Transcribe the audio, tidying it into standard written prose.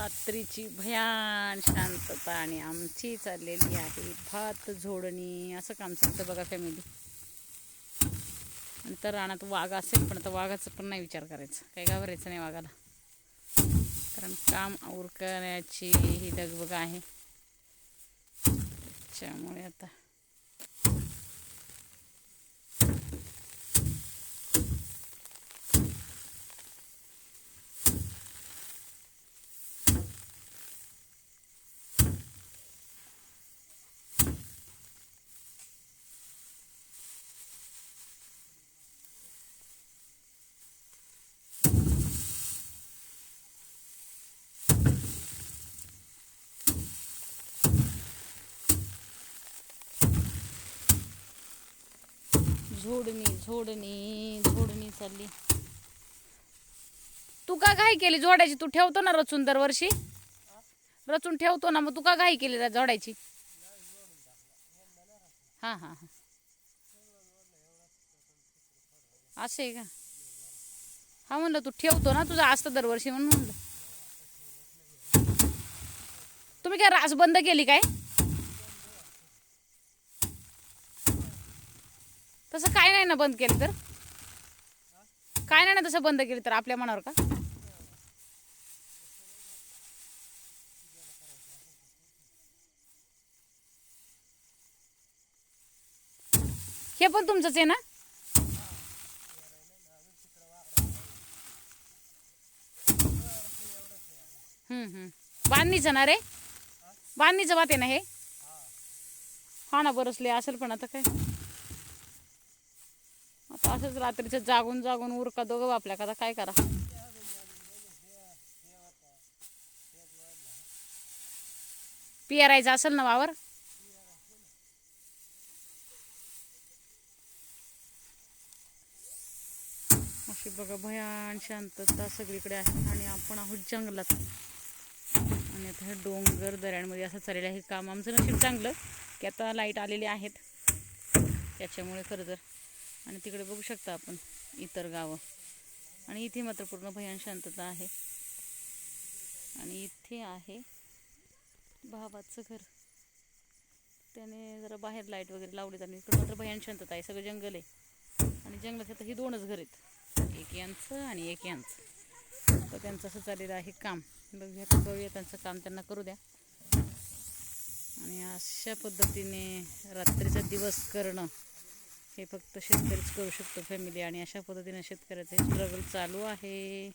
रात्रीची भयान शांतता आणि आमची चाललेली आहे भात झोडणी. असं काम चालतं बघा फॅमिली. नंतर रानात वाघ असेल पण आता वाघाचं पण नाही विचार करायचा, काही घाबरायचं नाही वाघाला, कारण काम उरकण्याची ही दगबग आहे. त्याच्यामुळे आता झोडणी चालली. तू का घाई केली जोडायची? तू ठेवतो ना रचून, दरवर्षी रचून ठेवतो ना, मग तू का घाई केली जोडायची? हां हां हां, असं आहे का? हा म्हणलं तू ठेवतो ना, तुझं असतं दरवर्षी म्हणून म्हणलं. तुम्ही काय रास बंद केली काय? तसं काय नाही ना बंद केलं तर? काय नाही ना तसं बंद केलं तर आपल्या मनावर का? हे पण तुमचंच आहे ना? बांधणीचं ना रे, बांधणीचं वाट आहे ना हे? हा ना, बरसले असेल पण आता काय, आता असंच रात्रीचं जागून जागून उरका दोघं बापल्या का, आता काय करा. पेरायचं असेल ना वावर. अशी बघा भयान शांतता सगळीकडे आहे आणि आपण आहोत जंगलात. आणि आता हे डोंगर दऱ्यांमध्ये असं चाललेलं आहे काम. आमचं नशीब चांगलं की आता लाईट आलेले आहेत त्याच्यामुळे खरं तर. आणि तिकडे बघू शकता आपण इतर गावं, आणि इथे मात्र पूर्ण भयान शांतता आहे. आणि इथे आहे भावाचं घर, त्याने जरा बाहेर लाईट वगैरे लावलीत. आणि इकडे मात्र भयान शांतता आहे, सगळं जंगल आहे. आणि जंगलात आता ही दोनच घर आहेत, एक यांचं आणि एक यांचं. तर त्यांचं असं चाललेलं आहे काम. बघूया त्यांचं काम त्यांना करू द्या. आणि अशा पद्धतीने रात्रीचा दिवस करणं हे फक्त शेतकरीच करू शकतो फॅमिली. आणि अशा पद्धतीने शेतकऱ्याचे स्ट्रगल चालू आहे.